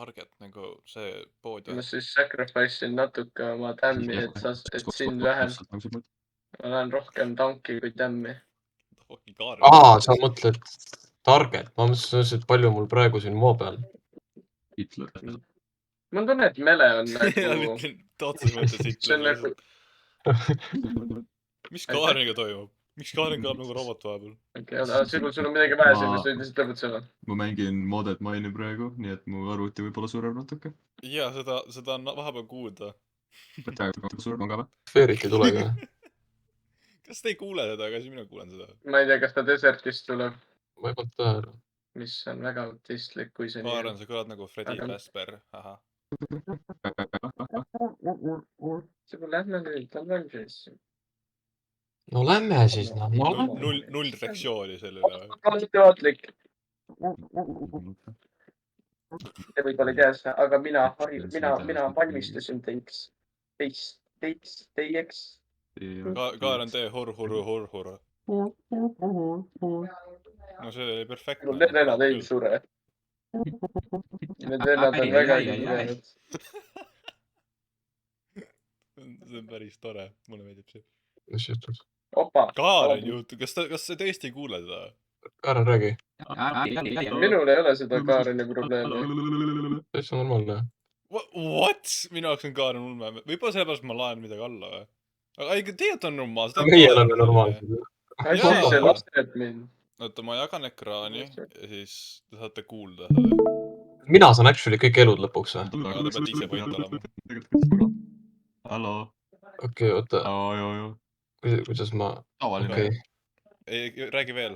Target nagu see pood Ma siis sacrifice'in natuke oma tämmi, et sind vähem. Ma lähen rohkem tanki kui tämmi. Sa mõtled Target. Ma mõtlesin, et palju mul praegu siin moo peal. Hitler. Ma tunne, et Mele on nagu... Taotses mõttes Hitler lihtsalt. Mis Kaareniga toimub? Miks Kaaren kõlab nagu robot vahepeal? Okei, sul on midagi vähe sellest üldiselt lõpetusele. Ma mängin Modet Mine'i praegu, nii et mu arvuti võib-olla sureb natuke. Jaa, seda on vahepeal kuulda. Sureb on ka või? Sfeerit ei tulegi. Kas te ei kuule seda, aga siis mina kuulen seda. Ma ei tea, kas ta Desertist tuleb. Ma ei pannud tähele. Mis on väga autistlik, kui see Kaaren, sa kõlad nagu Freddy Fazbear. Aha. Lähme nüüd siis. No lähme siis. Null reaktsiooni sellele. Teadlik. Te võib-olla ei tea seda, aga mina valmistasin teieks. Kaaren tee hor. No see oli perfektne. Need vennad ei sure. Need vennad on väga kiired. See on päris tore. Mulle meeldib see. Mis juhtus? Opa. Kaaren juhtu. Kas sa tõesti ei kuule seda? Kaaren, räägi. Minul ei ole seda Kaareni probleemi. See on normaalne. What? Minu jaoks on Kaaren ulme. Võib-olla sellepärast ma laen midagi alla või? Aga ikka teed on normaalsed. Meie oleme normaalsed. Asi see laseb mind. Oota, ma jagan ekraani ja siis te saate kuulda. Mina saan actually kõik elud lõpuks või? Aga te peate ise võit olema. Hallo. Okei, oota. Joo. Kuidas ma... Tavaline. Ei, räägi veel.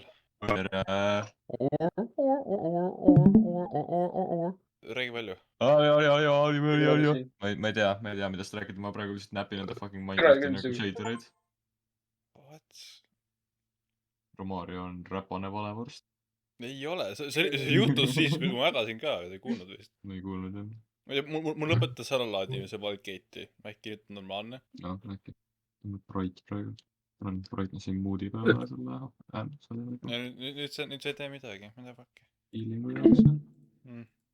Räägi palju. Joo. Ma ei tea, mida sa räägid. Ma praegu lihtsalt näpin enda fucking Minecrafti nagu shadereid. What? Romario on räpane valevorst. Ei ole. See juhtus siis, kui ma jagasin ka. Te ei kuulnud vist. Ma ei kuulnud jah. Mul lõpetas ära laadimise Valgate'i. Äkki nüüd on normaalne? No, äkki. Bright praegu. On brightnessi moodi peale selle äärmusele. Nüüd sa ei tee midagi. Mida pakki? Healingu jaoks.